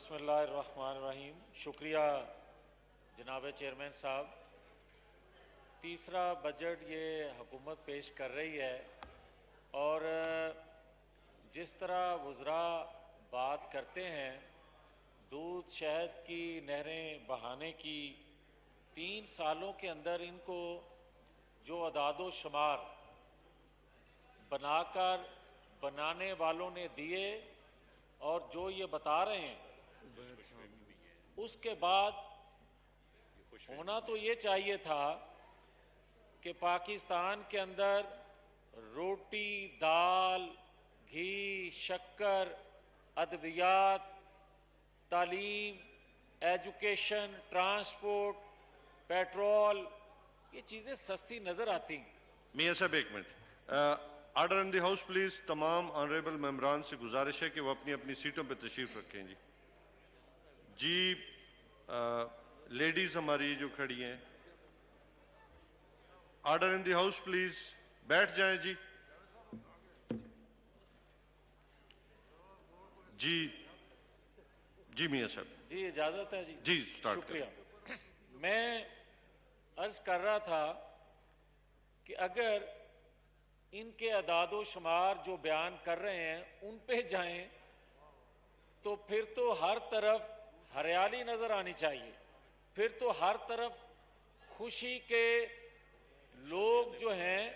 بسم اللہ الرحمن الرحیم. شکریہ جناب چیئرمین صاحب. تیسرا بجٹ یہ حکومت پیش کر رہی ہے اور جس طرح وزراء بات کرتے ہیں دودھ شہد کی نہریں بہانے کی، 3 سالوں کے اندر ان کو جو اعداد و شمار بنا کر بنانے والوں نے دیے اور جو یہ بتا رہے ہیں اس کے بعد ہونا تو یہ چاہیے تھا کہ پاکستان کے اندر روٹی، دال، گھی، شکر، ادویات، تعلیم، ایجوکیشن، ٹرانسپورٹ، پیٹرول، یہ چیزیں سستی نظر آتی ہیں. میاں صاحب ایک minute. Order in the house please. تمام آنریبل ممبران سے گزارش ہے کہ وہ اپنی اپنی سیٹوں پہ تشریف رکھیں. جی لیڈیز ہماری جو کھڑی ہیں، order in the house please. بیٹھ جائیں جی. جی میاں صاحب. جی اجازت ہے. جی سٹارٹ. شکریہ. میں عرض کر رہا تھا کہ اگر ان کے اعداد و شمار جو بیان کر رہے ہیں ان پہ جائیں تو پھر تو ہر طرف ہریالی نظر آنی چاہیے، پھر تو ہر طرف خوشی کے لوگ جو ہیں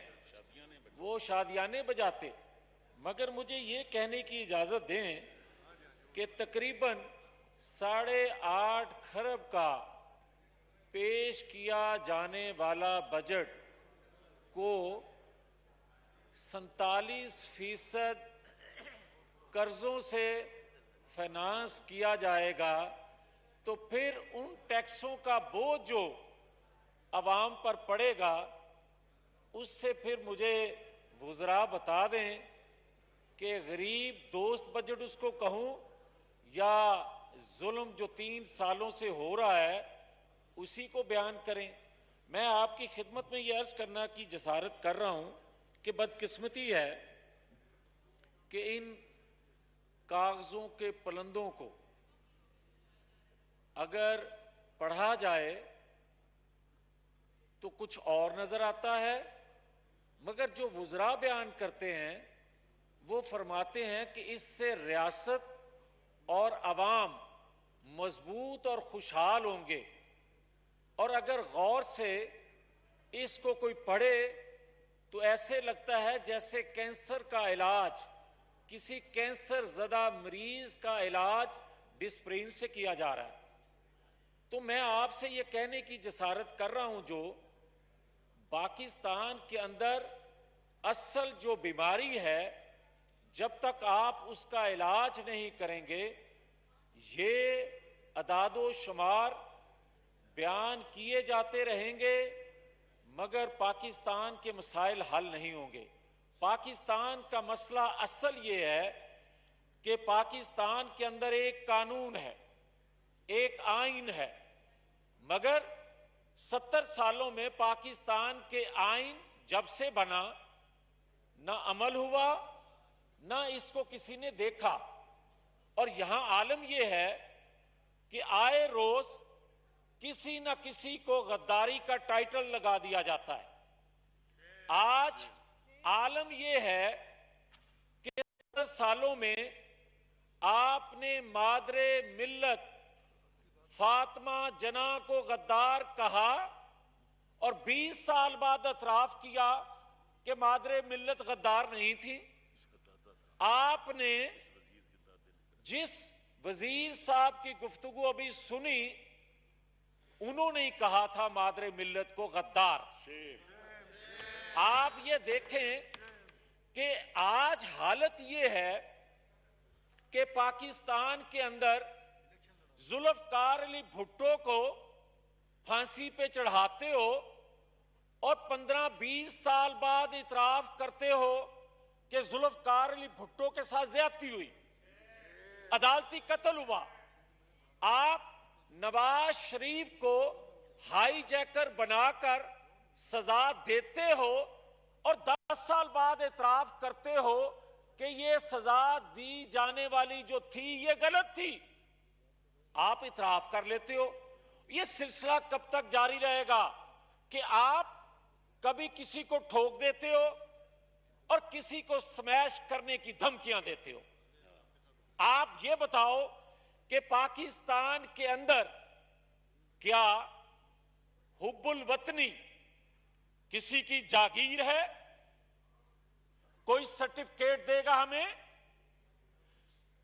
وہ شادیانے بجاتے. مگر مجھے یہ کہنے کی اجازت دیں کہ تقریباً 8.5 کھرب کا پیش کیا جانے والا بجٹ کو 47% قرضوں سے فائنانس کیا جائے گا، تو پھر ان ٹیکسوں کا بوجھ جو عوام پر پڑے گا اس سے پھر مجھے وزراء بتا دیں کہ غریب دوست بجٹ اس کو کہوں یا ظلم جو 3 سالوں سے ہو رہا ہے اسی کو بیان کریں. میں آپ کی خدمت میں یہ عرض کرنا کی جسارت کر رہا ہوں کہ بدقسمتی ہے کہ ان کاغذوں کے پلندوں کو اگر پڑھا جائے تو کچھ اور نظر آتا ہے، مگر جو وزراء بیان کرتے ہیں وہ فرماتے ہیں کہ اس سے ریاست اور عوام مضبوط اور خوشحال ہوں گے. اور اگر غور سے اس کو کوئی پڑھے تو ایسے لگتا ہے جیسے کینسر کا علاج، کسی کینسر زدہ مریض کا علاج ڈسپرین سے کیا جا رہا ہے. تو میں آپ سے یہ کہنے کی جسارت کر رہا ہوں جو پاکستان کے اندر اصل جو بیماری ہے جب تک آپ اس کا علاج نہیں کریں گے یہ اعداد و شمار بیان کیے جاتے رہیں گے مگر پاکستان کے مسائل حل نہیں ہوں گے. پاکستان کا مسئلہ اصل یہ ہے کہ پاکستان کے اندر ایک قانون ہے، ایک آئین ہے، مگر 70 سالوں میں پاکستان کے آئین جب سے بنا نہ عمل ہوا نہ اس کو کسی نے دیکھا. اور یہاں عالم یہ ہے کہ آئے روز کسی نہ کسی کو غداری کا ٹائٹل لگا دیا جاتا ہے. آج عالم یہ ہے کہ 70 سالوں میں آپ نے مادر ملت فاطمہ جناح کو غدار کہا اور 20 سال بعد اعتراف کیا کہ مادر ملت غدار نہیں تھی. آپ نے جس وزیر صاحب کی گفتگو ابھی سنی انہوں نے کہا تھا مادر ملت کو غدار. آپ یہ دیکھیں کہ آج حالت یہ ہے کہ پاکستان کے اندر ذوالفقار علی بھٹو کو پھانسی پہ چڑھاتے ہو اور 15-20 سال بعد اعتراف کرتے ہو کہ ذوالفقار علی بھٹو کے ساتھ زیادتی ہوئی، عدالتی قتل ہوا. آپ نواز شریف کو ہائی جیکر بنا کر سزا دیتے ہو اور 10 سال بعد اعتراف کرتے ہو کہ یہ سزا دی جانے والی جو تھی یہ غلط تھی. آپ اعتراف کر لیتے ہو. یہ سلسلہ کب تک جاری رہے گا کہ آپ کبھی کسی کو ٹھوک دیتے ہو اور کسی کو سمیش کرنے کی دھمکیاں دیتے ہو؟ آپ یہ بتاؤ کہ پاکستان کے اندر کیا حب الوطنی کسی کی جاگیر ہے؟ کوئی سرٹیفکیٹ دے گا ہمیں؟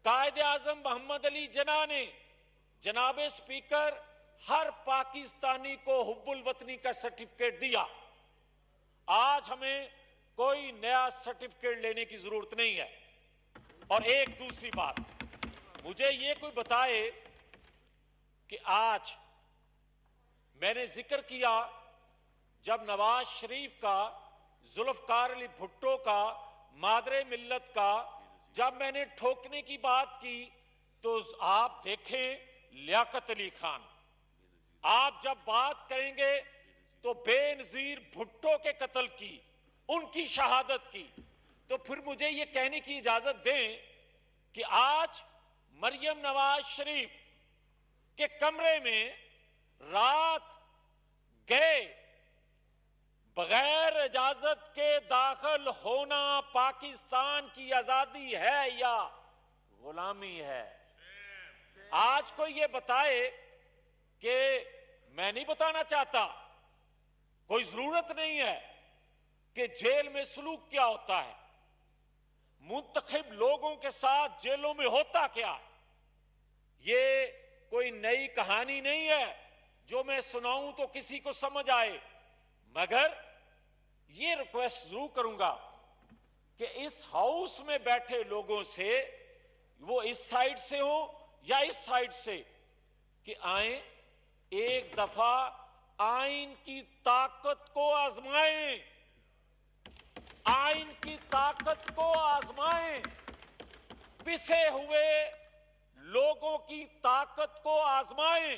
قائد اعظم محمد علی جناح نے جناب اسپیکر ہر پاکستانی کو حب الوطنی کا سرٹیفکیٹ دیا. آج ہمیں کوئی نیا سرٹیفکیٹ لینے کی ضرورت نہیں ہے. اور ایک دوسری بات, مجھے یہ کوئی بتائے کہ آج میں نے ذکر کیا جب نواز شریف کا, ذوالفقار علی بھٹو کا, مادر ملت کا, جب میں نے ٹھوکنے کی بات کی تو آپ دیکھیں لیاقت علی خان. آپ جب بات کریں گے تو بے نظیر بھٹو کے قتل کی, ان کی شہادت کی, تو پھر مجھے یہ کہنے کی اجازت دیں کہ آج مریم نواز شریف کے کمرے میں رات گئے بغیر اجازت کے داخل ہونا پاکستان کی آزادی ہے یا غلامی ہے؟ آج کوئی یہ بتائے کہ میں نہیں بتانا چاہتا, کوئی ضرورت نہیں ہے کہ جیل میں سلوک کیا ہوتا ہے, منتخب لوگوں کے ساتھ جیلوں میں ہوتا کیا ہے. یہ کوئی نئی کہانی نہیں ہے جو میں سناؤں تو کسی کو سمجھ آئے, مگر یہ ریکویسٹ ضرور کروں گا کہ اس ہاؤس میں بیٹھے لوگوں سے, وہ اس سائیڈ سے ہوں یا اس سائیڈ سے, کہ آئیں ایک دفعہ آئین کی طاقت کو آزمائیں, آئین کی طاقت کو آزمائیں, پسے ہوئے لوگوں کی طاقت کو آزمائیں,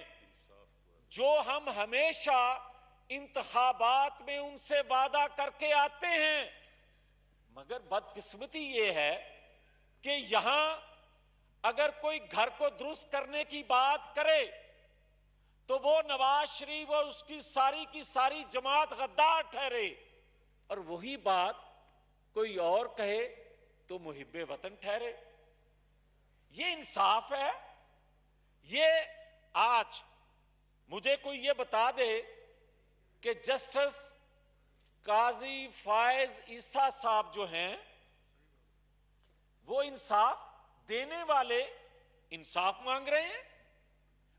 جو ہم ہمیشہ انتخابات میں ان سے وعدہ کر کے آتے ہیں. مگر بدقسمتی یہ ہے کہ یہاں اگر کوئی گھر کو درست کرنے کی بات کرے تو وہ نواز شریف اور اس کی ساری جماعت غدار ٹھہرے, اور وہی بات کوئی اور کہے تو محب وطن ٹھہرے. یہ انصاف ہے؟ یہ آج مجھے کوئی یہ بتا دے کہ جسٹس قاضی فائز عیسیٰ صاحب جو ہیں وہ انصاف دینے والے انصاف مانگ رہے ہیں.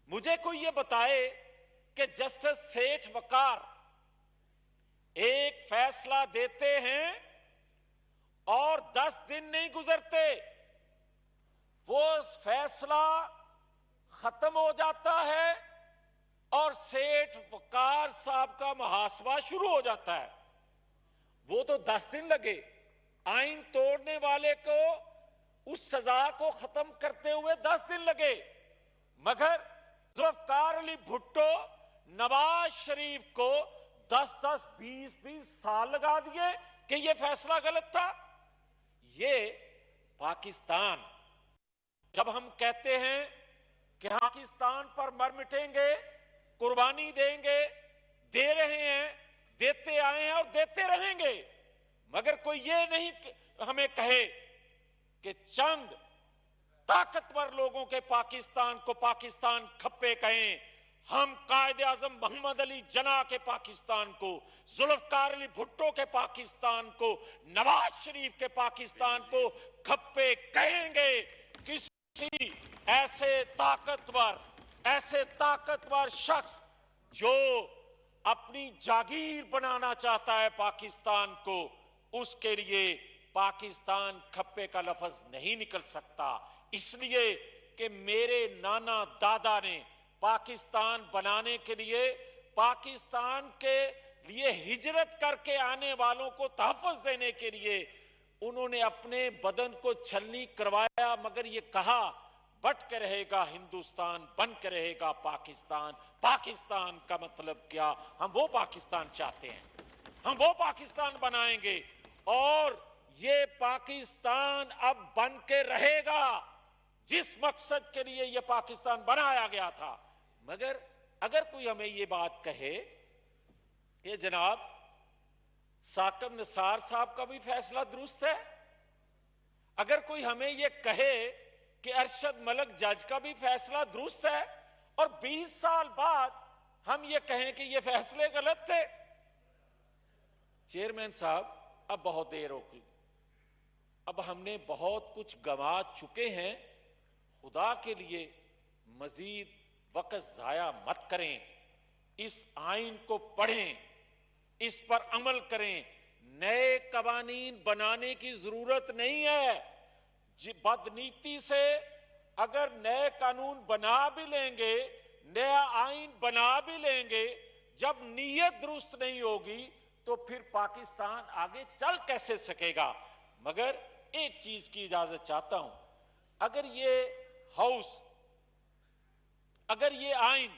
مجھے کوئی یہ بتائے کہ جسٹس سیٹھ وقار ایک فیصلہ دیتے ہیں اور 10 دن نہیں گزرتے وہ فیصلہ ختم ہو جاتا ہے اور سیٹھ وقار صاحب کا محاسبہ شروع ہو جاتا ہے. وہ تو 10 دن لگے, آئین توڑنے والے کو اس سزا کو ختم کرتے ہوئے 10 دن لگے, مگر ذوالفقار علی بھٹو, نواز شریف کو 10 20 سال لگا دیے کہ یہ فیصلہ غلط تھا. یہ پاکستان, جب ہم کہتے ہیں کہ پاکستان پر مر مٹیں گے, قربانی دیں گے, دے رہے ہیں, دیتے آئے ہیں اور دیتے رہیں گے, مگر کوئی یہ نہیں ہمیں کہے کہ چند طاقتور لوگوں کے پاکستان کو پاکستان کھپے کہیں. ہم قائد اعظم محمد علی جناح کے پاکستان کو, ذوالفقار علی بھٹو کے پاکستان کو, نواز شریف کے پاکستان کو کھپے کہیں گے. کسی ایسے طاقتور شخص جو اپنی جاگیر بنانا چاہتا ہے پاکستان کو, اس کے لیے پاکستان کھپے کا لفظ نہیں نکل سکتا. اس لیے کہ میرے نانا دادا نے پاکستان بنانے کے لیے, پاکستان کے لیے ہجرت کر کے آنے والوں کو تحفظ دینے کے لیے انہوں نے اپنے بدن کو چھلنی کروایا, مگر یہ کہا بٹ کے رہے گا ہندوستان, بن کے رہے گا پاکستان. پاکستان کا مطلب کیا؟ ہم وہ پاکستان چاہتے ہیں, ہم وہ پاکستان بنائیں گے, اور یہ پاکستان اب بن کے رہے گا جس مقصد کے لیے یہ پاکستان بنایا گیا تھا. مگر اگر کوئی ہمیں یہ بات کہے کہ جناب ثاقب نثار صاحب کا بھی فیصلہ درست ہے، اگر کوئی ہمیں یہ کہے کہ ارشد ملک جج کا بھی فیصلہ درست ہے، اور 20 سال بعد ہم یہ کہیں کہ یہ فیصلے غلط تھے. چیئرمین صاحب اب بہت دیر ہو گئی، اب ہم نے بہت کچھ گنوا چکے ہیں. خدا کے لیے مزید وقت ضائع مت کریں، اس آئین کو پڑھیں، اس پر عمل کریں. نئے قوانین بنانے کی ضرورت نہیں ہے. بدنیتی سے اگر نئے قانون بنا بھی لیں گے، نیا آئین بنا بھی لیں گے، جب نیت درست نہیں ہوگی تو پھر پاکستان آگے چل کیسے سکے گا. مگر ایک چیز کی اجازت چاہتا ہوں، اگر یہ ہاؤس، اگر یہ آئین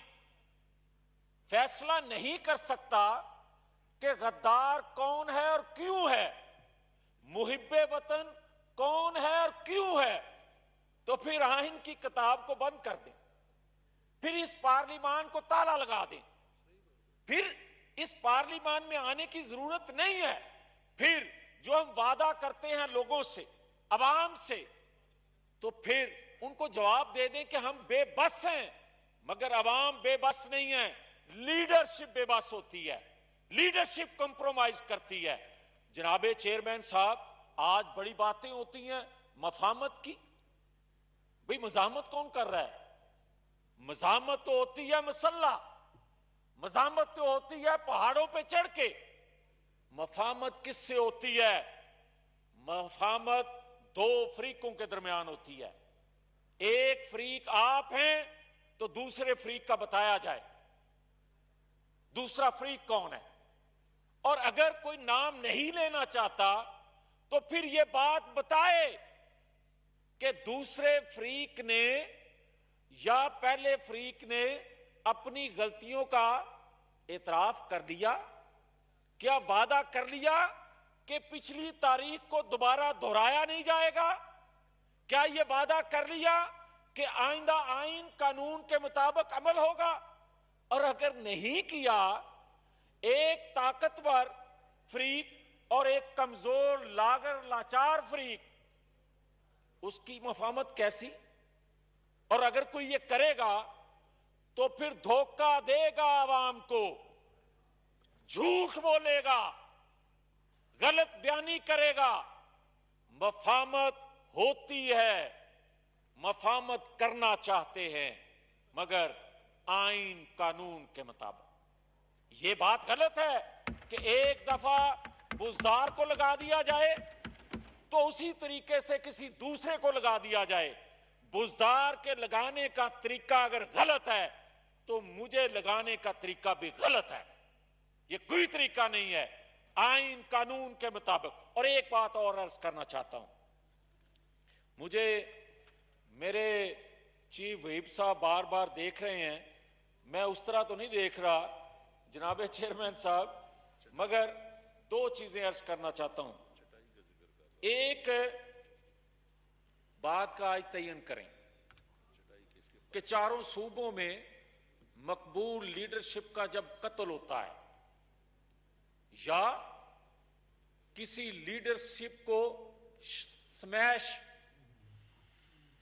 فیصلہ نہیں کر سکتا کہ غدار کون ہے اور کیوں ہے، محب وطن کون ہے اور کیوں ہے، تو پھر آئین کی کتاب کو بند کر دیں، پھر اس پارلیمان کو تالا لگا دیں، پھر اس پارلیمان میں آنے کی ضرورت نہیں ہے. پھر جو ہم وعدہ کرتے ہیں لوگوں سے، عوام سے، تو پھر ان کو جواب دے دیں کہ ہم بے بس ہیں. مگر عوام بے بس نہیں ہے، لیڈرشپ بے بس ہوتی ہے، لیڈرشپ کمپرومائز کرتی ہے. جناب چیئرمین صاحب، آج بڑی باتیں ہوتی ہیں مفاہمت کی. بھئی مزاحمت کون کر رہا ہے؟ مزاحمت تو ہوتی ہے مسلح، مزاحمت تو ہوتی ہے پہاڑوں پہ چڑھ کے. مفاہمت کس سے ہوتی ہے؟ مفاہمت دو فریقوں کے درمیان ہوتی ہے. ایک فریق آپ ہیں تو دوسرے فریق کا بتایا جائے دوسرا فریق کون ہے. اور اگر کوئی نام نہیں لینا چاہتا تو پھر یہ بات بتائے کہ دوسرے فریق نے یا پہلے فریق نے اپنی غلطیوں کا اعتراف کر لیا، کیا وعدہ کر لیا کہ پچھلی تاریخ کو دوبارہ دہرایا نہیں جائے گا؟ کیا یہ وعدہ کر لیا کہ آئندہ آئین قانون کے مطابق عمل ہوگا؟ اور اگر نہیں کیا، ایک طاقتور فریق اور ایک کمزور لاچار فریق، اس کی مفاہمت کیسی؟ اور اگر کوئی یہ کرے گا تو پھر دھوکہ دے گا عوام کو، جھوٹ بولے گا، غلط بیانی کرے گا. مفاہمت ہوتی ہے، مفاہمت کرنا چاہتے ہیں، مگر آئین قانون کے مطابق. یہ بات غلط ہے کہ ایک دفعہ بزدار کو لگا دیا جائے تو اسی طریقے سے کسی دوسرے کو لگا دیا جائے. بزدار کے لگانے کا طریقہ اگر غلط ہے تو مجھے لگانے کا طریقہ بھی غلط ہے. یہ کوئی طریقہ نہیں ہے، آئین قانون کے مطابق. اور ایک بات اور عرض کرنا چاہتا ہوں، مجھے میرے چیف وہیب صاحب بار بار دیکھ رہے ہیں، میں اس طرح تو نہیں دیکھ رہا جناب چیئرمین صاحب، مگر دو چیزیں عرض کرنا چاہتا ہوں. ایک بات کا آج تعین کریں کہ چاروں صوبوں میں مقبول لیڈرشپ کا جب قتل ہوتا ہے یا کسی لیڈرشپ کو سمیش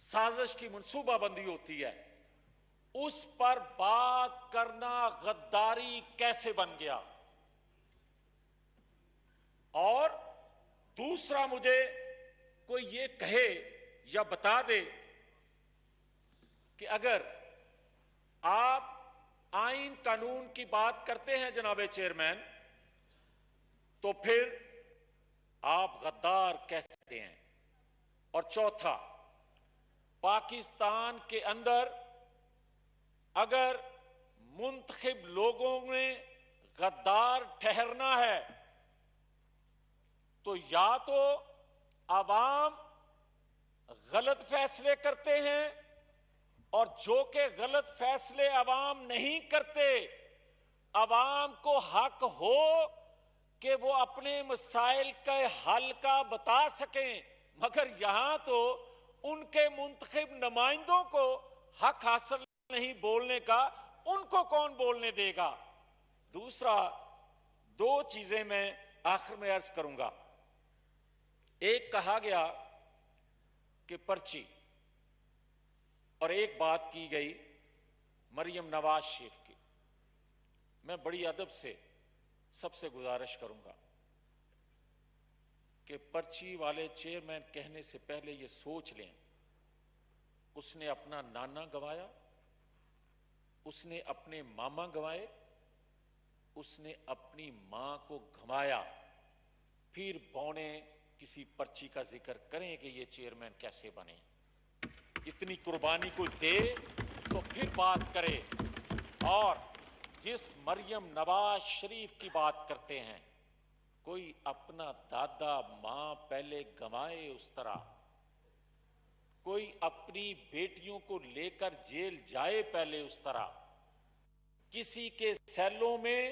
سازش کی منصوبہ بندی ہوتی ہے، اس پر بات کرنا غداری کیسے بن گیا. اور دوسرا، مجھے کوئی یہ کہے یا بتا دے کہ اگر آپ آئین قانون کی بات کرتے ہیں جناب چیئرمین، تو پھر آپ غدار کیسے ہیں. اور چوتھا، پاکستان کے اندر اگر منتخب لوگوں نے غدار ٹھہرنا ہے تو یا تو عوام غلط فیصلے کرتے ہیں، اور جو کہ غلط فیصلے عوام نہیں کرتے، عوام کو حق ہو کہ وہ اپنے مسائل کے حل کا بتا سکیں. مگر یہاں تو ان کے منتخب نمائندوں کو حق حاصل نہیں بولنے کا، ان کو کون بولنے دے گا؟ دوسرا، دو چیزیں میں آخر میں عرض کروں گا۔ ایک کہا گیا کہ پرچی، اور ایک بات کی گئی مریم نواز شریف کی۔ میں بڑی ادب سے سب سے گزارش کروں گا کہ پرچی والے چیئرمین کہنے سے پہلے یہ سوچ لیں، اس نے اپنا نانا گوایا، اس نے اپنے ماما گوائے، اس نے اپنی ماں کو گھمایا، پھر بونے کسی پرچی کا ذکر کریں کہ یہ چیئرمین کیسے بنے۔ اتنی قربانی کو دے تو پھر بات کرے۔ اور جس مریم نواز شریف کی بات کرتے ہیں، کوئی اپنا دادا ماں پہلے گنوائے اس طرح، کوئی اپنی بیٹیوں کو لے کر جیل جائے پہلے اس طرح، کسی کے سیلوں میں،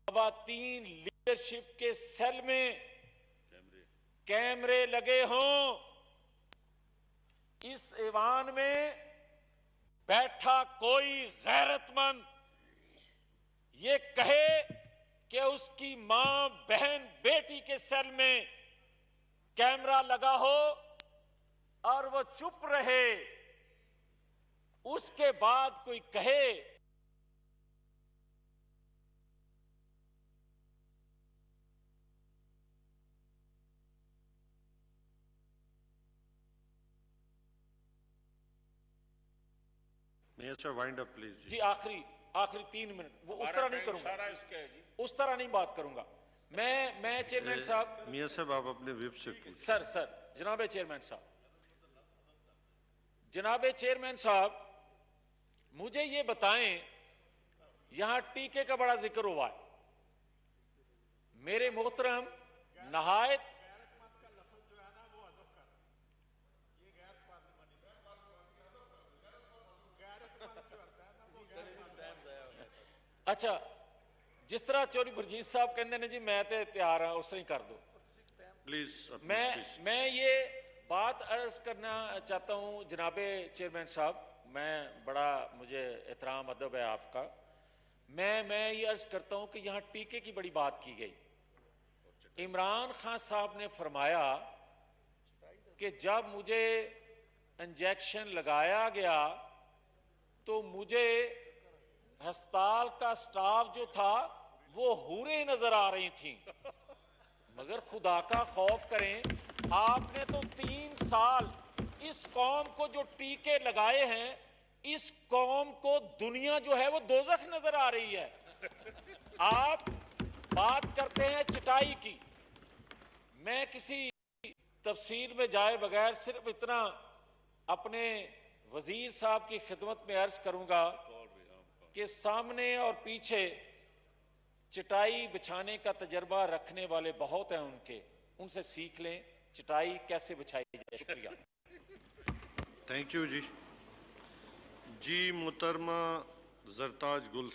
خواتین لیڈرشپ کے سیل میں کیمرے لگے ہوں، اس ایوان میں بیٹھا کوئی غیرت مند یہ کہے کہ اس کی ماں بہن بیٹی کے سیل میں کیمرہ لگا ہو اور وہ چپ رہے، اس کے بعد کوئی کہے میسر وائنڈ اپ پلیز جی آخری 3 منٹ، وہ اس طرح نہیں کروں گا، اس طرح نہیں بات کروں گا میں چیئرمین صاحب۔ میاں صاحب آپ اپنے وپ سے پوچھ۔ سر جناب چیئرمین صاحب مجھے یہ بتائیں، یہاں ٹیکے کا بڑا ذکر ہوا ہے، میرے محترم نہایت اچھا، جس طرح چوری برجیت صاحب کہندے نے جی میں تے تیار ہوں، اس طرح ہی کر دو پلیز۔ میں یہ بات عرض کرنا چاہتا ہوں جناب چیئرمین صاحب، مجھے احترام ادب ہے آپ کا، میں یہ عرض کرتا ہوں کہ یہاں ٹیکے کی بڑی بات کی گئی۔ عمران خان صاحب نے فرمایا کہ جب مجھے انجیکشن لگایا گیا تو مجھے ہسپتال کا سٹاف جو تھا وہ حوریں نظر آ رہی تھیں، مگر خدا کا خوف کریں، آپ نے تو 3 سال اس قوم کو جو ٹیکے لگائے ہیں، اس قوم کو دنیا جو ہے وہ دوزخ نظر آ رہی ہے۔ آپ بات کرتے ہیں چٹائی کی، میں کسی تفصیل میں جائے بغیر صرف اتنا اپنے وزیر صاحب کی خدمت میں عرض کروں گا کہ سامنے اور پیچھے چٹائی بچھانے کا تجربہ رکھنے والے بہت ہیں، ان سے سیکھ لیں چٹائی کیسے بچھائی جائے۔ شکریہ۔ تھینک یو جی۔ محترمہ زرتاج گل